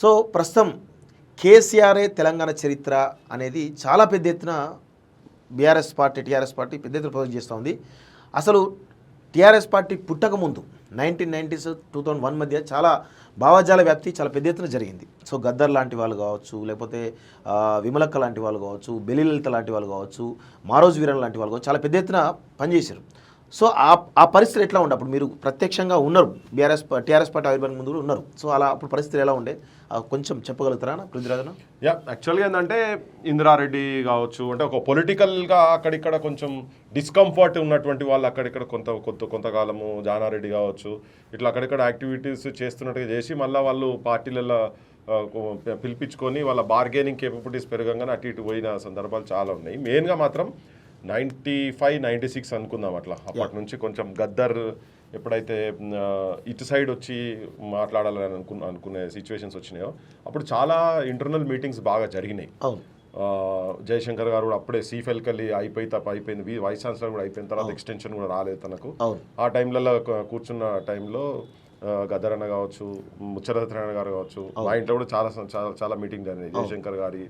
So ప్రస్తుతం కేసీఆరే తెలంగాణ చరిత్ర అనేది చాలా పెద్ద ఎత్తున టీఆర్ఎస్ పార్టీ పెద్ద ఎత్తున ప్రొజెక్ట్ చేస్తూ ఉంది. అసలు టీఆర్ఎస్ పార్టీ పుట్టకముందు 1990s 2001 మధ్య చాలా భావజాల వ్యాప్తి చాలా పెద్ద ఎత్తున జరిగింది. సో గద్దర్ లాంటి వాళ్ళు కావచ్చు, లేకపోతే విమలక్క లాంటి వాళ్ళు కావచ్చు, బెల్లిలలిత లాంటి వాళ్ళు కావచ్చు, మారోజు వీరన్ లాంటి వాళ్ళు కావచ్చు, చాలా పెద్ద ఎత్తున పనిచేశారు. సో ఆ పరిస్థితి ఎట్లా ఉండే? అప్పుడు మీరు ప్రత్యక్షంగా ఉన్నారు, టీఆర్ఎస్ పార్టీ ఆవిర్భావం ముందు కూడా ఉన్నారు. సో అలా అప్పుడు పరిస్థితి ఎలా ఉండే కొంచెం చెప్పగలుగుతారా పృథ్వీరాజన? యాక్చువల్గా ఏంటంటే ఇందిరారెడ్డి కావచ్చు, అంటే ఒక పొలిటికల్గా అక్కడిక్కడ కొంచెం డిస్కంఫర్ట్ ఉన్నటువంటి వాళ్ళు అక్కడిక్కడ కొంతకాలము జానారెడ్డి కావచ్చు, ఇట్లా అక్కడిక్కడ యాక్టివిటీస్ చేస్తున్నట్టుగా చేసి మళ్ళీ వాళ్ళు పార్టీలలో పిలిపించుకొని వాళ్ళ బార్గెనింగ్ కేపబిలిటీస్ పెరగంగానే అటు ఇటు పోయిన సందర్భాలు చాలా ఉన్నాయి. మెయిన్గా మాత్రం 95, 96 అనుకుందాం. అట్లా అప్పటి నుంచి కొంచెం గద్దర్ ఎప్పుడైతే ఇటు సైడ్ వచ్చి మాట్లాడాలని అనుకునే సిచ్యువేషన్స్ వచ్చినాయో అప్పుడు చాలా ఇంటర్నల్ మీటింగ్స్ బాగా జరిగినాయి. జయశంకర్ గారు కూడా అప్పుడే సీఫెల్కల్లి అయిపోయింది, వైస్ ఛాన్సలర్ కూడా అయిపోయిన తర్వాత ఎక్స్టెన్షన్ కూడా రాలేదు తనకు. ఆ టైంలలో కూర్చున్న టైంలో గద్దరన్న కావచ్చు, ముచ్చరత్న గారు కావచ్చు, మా ఇంట్లో కూడా చాలా చాలా మీటింగ్ జరిగినాయి. జయశంకర్ గారి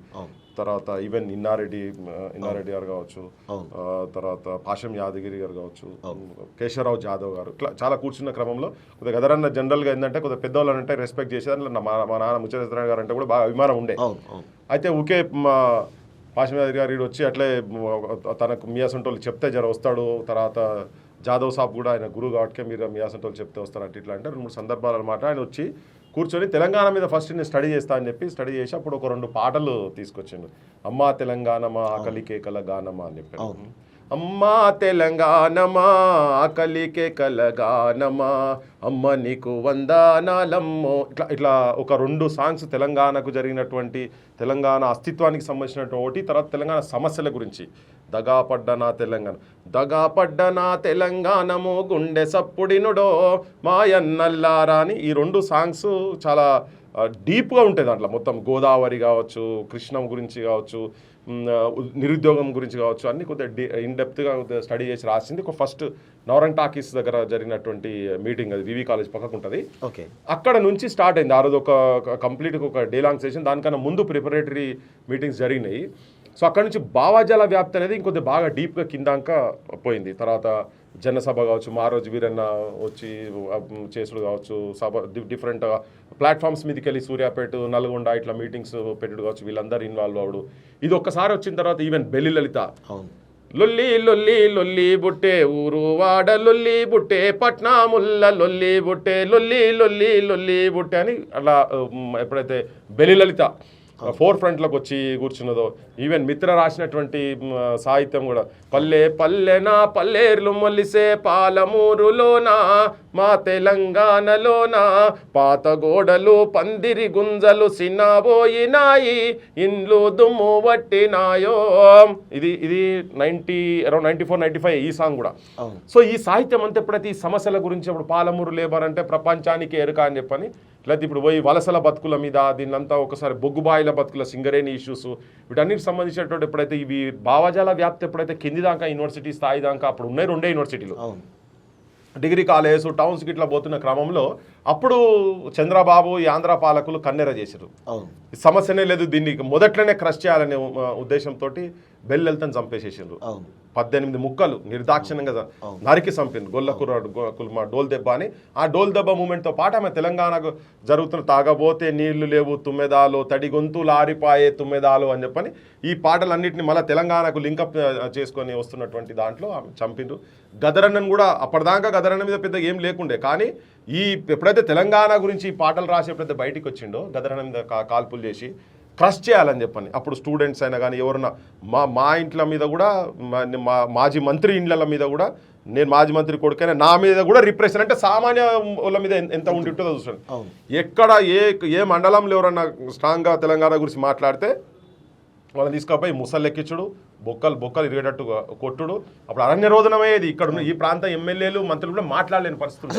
తర్వాత ఈవెన్ ఇన్నారెడ్డి గారు కావచ్చు, తర్వాత పాషం యాదగిరి గారు కావచ్చు, కేశవరావు జాదవ్ గారు, ఇట్లా చాలా కూర్చున్న క్రమంలో కొద్దిగా గద్దరన్న జనరల్గా ఏంటంటే కొద్దిగా పెద్దవాళ్ళు అంటే రెస్పెక్ట్ చేసేది. మా నాన్న ముచ్చరత్న గారు అంటే కూడా బాగా అభిమానం ఉండే. అయితే ఊకే పాషం యాదగిరి గారు వచ్చి అట్లే తనకు మియాసంటోళ్ళు చెప్తే జర వస్తాడు, తర్వాత జాదవ్ సాబ్ కూడా ఆయన గురువు కాబట్టి మీరు మియాసంటోళ్ళు చెప్తే వస్తారంటే ఇట్లా అంటే 2-3 సందర్భాలు అనమాట. ఆయన వచ్చి కూర్చొని తెలంగాణ మీద ఫస్ట్ నేను స్టడీ చేస్తా అని చెప్పి స్టడీ చేసి అప్పుడు ఒక 2 పాటలు తీసుకొచ్చిండు. అమ్మా తెలంగాణమా ఆకలి కేకల గానమా అని చెప్పాను. అమ్మా తెలంగాణమా ఆకలి కేకల గానమా అమ్మ నీకు వందనాలమ్మో, ఇట్లా ఒక 2 సాంగ్స్ తెలంగాణకు జరిగినటువంటి తెలంగాణ అస్తిత్వానికి సంబంధించినటువంటి, తర్వాత తెలంగాణ సమస్యల గురించి. దగాపడ్డ నా తెలంగాణము గుండె సప్పుడినుడో మాయన్నల్లారా అని ఈ 2 సాంగ్స్ చాలా డీప్గా ఉంటాయి. దాంట్లో మొత్తం గోదావరి కావచ్చు, కృష్ణం గురించి కావచ్చు, నిరుద్యోగం గురించి కావచ్చు, అన్ని కొద్దిగా ఇన్డెప్త్గా స్టడీ చేసి రాసింది. ఒక ఫస్ట్ నవరంగ్ టాకీస్ దగ్గర జరిగినటువంటి మీటింగ్, అది వివి కాలేజ్ పక్కకు ఉంటుంది. ఓకే, అక్కడ నుంచి స్టార్ట్ అయింది. ఆ రోజు ఒక కంప్లీట్గా ఒక డే లాంగ్ సెషన్, దానికన్నా ముందు ప్రిపరేటరీ మీటింగ్స్ జరిగినాయి. సో అక్కడ నుంచి భావజాల వ్యాప్తి అనేది ఇంకొద్ది బాగా డీప్గా కిందాక పోయింది. తర్వాత జనసభ కావచ్చు, మారోజు వీరన్న వచ్చి చేసుడు కావచ్చు, సభ డిఫరెంట్ ప్లాట్ఫామ్స్ మీదకి వెళ్ళి సూర్యాపేట, నల్గొండ ఇట్లా మీటింగ్స్ పెట్టుడు కావచ్చు, వీళ్ళందరూ ఇన్వాల్వ్ అవడు. ఇది ఒక్కసారి వచ్చిన తర్వాత ఈవెన్ బెల్లిలలిత లొల్లి లొల్లి లొల్లి బుట్టే ఊరు వాడ లొల్లి బుట్టే పట్నాముల్ల లొల్లి బుట్టే లొల్లి లొల్లి లొల్లి బుట్టే అని అలా ఎప్పుడైతే బెల్లిలలిత ఫోర్ ఫ్రంట్లోకి వచ్చి కూర్చున్నదో, ఈవెన్ మిత్ర రాసినటువంటి సాహిత్యం కూడా పల్లె పల్లెనా పల్లేర్లు మొలిసే పాలమూరులోనా మా తెలంగాణలోనా పాత గోడలు పందిరి గుంజలు సిన్నబోయినాయి ఇండ్లు దుమ్ము పట్టినాయో. ఇది అరౌండ్ 94, 95 ఈ సాంగ్ కూడా. సో ఈ సాహిత్యం అంతా ఎప్పుడైతే ఈ సమస్యల గురించి అప్పుడు పాలమూరు లేబర్ అంటే ప్రపంచానికి ఎరుక అని చెప్పని, లేకపోతే ఇప్పుడు పోయి వలసల బతుకుల మీద దీన్నంతా ఒకసారి బొగ్గుబాయిల బతుకుల సింగరేణి ఇష్యూస్ వీటన్నిటికి సంబంధించినటువంటి ఎప్పుడైతే ఇవి భావజాల వ్యాప్తి ఎప్పుడైతే కింది దాకా యూనివర్సిటీ స్థాయి దాకా అప్పుడు ఉన్నాయి 2 యూనివర్సిటీలు, డిగ్రీ కాలేజ్ టౌన్స్కి ఇట్లా పోతున్న క్రమంలో అప్పుడు చంద్రబాబు ఈ ఆంధ్ర పాలకులు కన్నెర చేశారు. సమస్యనే లేదు, దీన్ని మొదట్లోనే క్రష్ చేయాలనే ఉద్దేశంతో బెల్లెల్తని చంపేసేసారు. 18 ముక్కలు నిర్దాక్షిణ్యంగా నరికి చంపింది. గొల్లకుర్ర డోల్ దెబ్బ అని. ఆ డోల్ దెబ్బ మూమెంట్తో పాటు ఆమె తెలంగాణకు జరుగుతున్న తాగబోతే నీళ్లు లేవు తుమ్మెదాలు, తడి గొంతులు ఆరిపాయే తుమ్మెదాలు అని చెప్పని ఈ పాటలన్నింటినీ మళ్ళీ తెలంగాణకు లింకప్ చేసుకొని వస్తున్నటువంటి దాంట్లో ఆమె చంపిండ్రు. గదరన్నను కూడా అప్పటిదాకా గదరన్న మీద పెద్ద ఏం లేకుండే, కానీ ఈ ఎప్పుడైతే తెలంగాణ గురించి ఈ పాటలు రాసి ఎప్పుడైతే బయటికి వచ్చిండో గదరన్న మీద కాల్పులు చేసి క్రష్ చేయాలని చెప్పని అప్పుడు స్టూడెంట్స్ అయినా కానీ ఎవరన్నా మా ఇంట్ల మీద కూడా, మాజీ మంత్రి ఇండ్ల మీద కూడా, నేను మాజీ మంత్రి కొడుకైనా నా మీద కూడా రిప్రెషన్ అంటే సామాన్య వాళ్ళ మీద ఎంత ఉండి ఉంటుందో చూస్తాను. ఎక్కడ ఏ మండలంలో ఎవరన్నా స్ట్రాంగ్గా తెలంగాణ గురించి మాట్లాడితే వాళ్ళని తీసుకుపోయి ముసలెక్కించుడు, బొక్కలు ఇరిగేటట్టు కొట్టుడు. అప్పుడు అరణ్య రోదనమయ్యేది. ఇక్కడ ఈ ప్రాంత ఎమ్మెల్యేలు మంత్రులు కూడా మాట్లాడలేని పరిస్థితులు.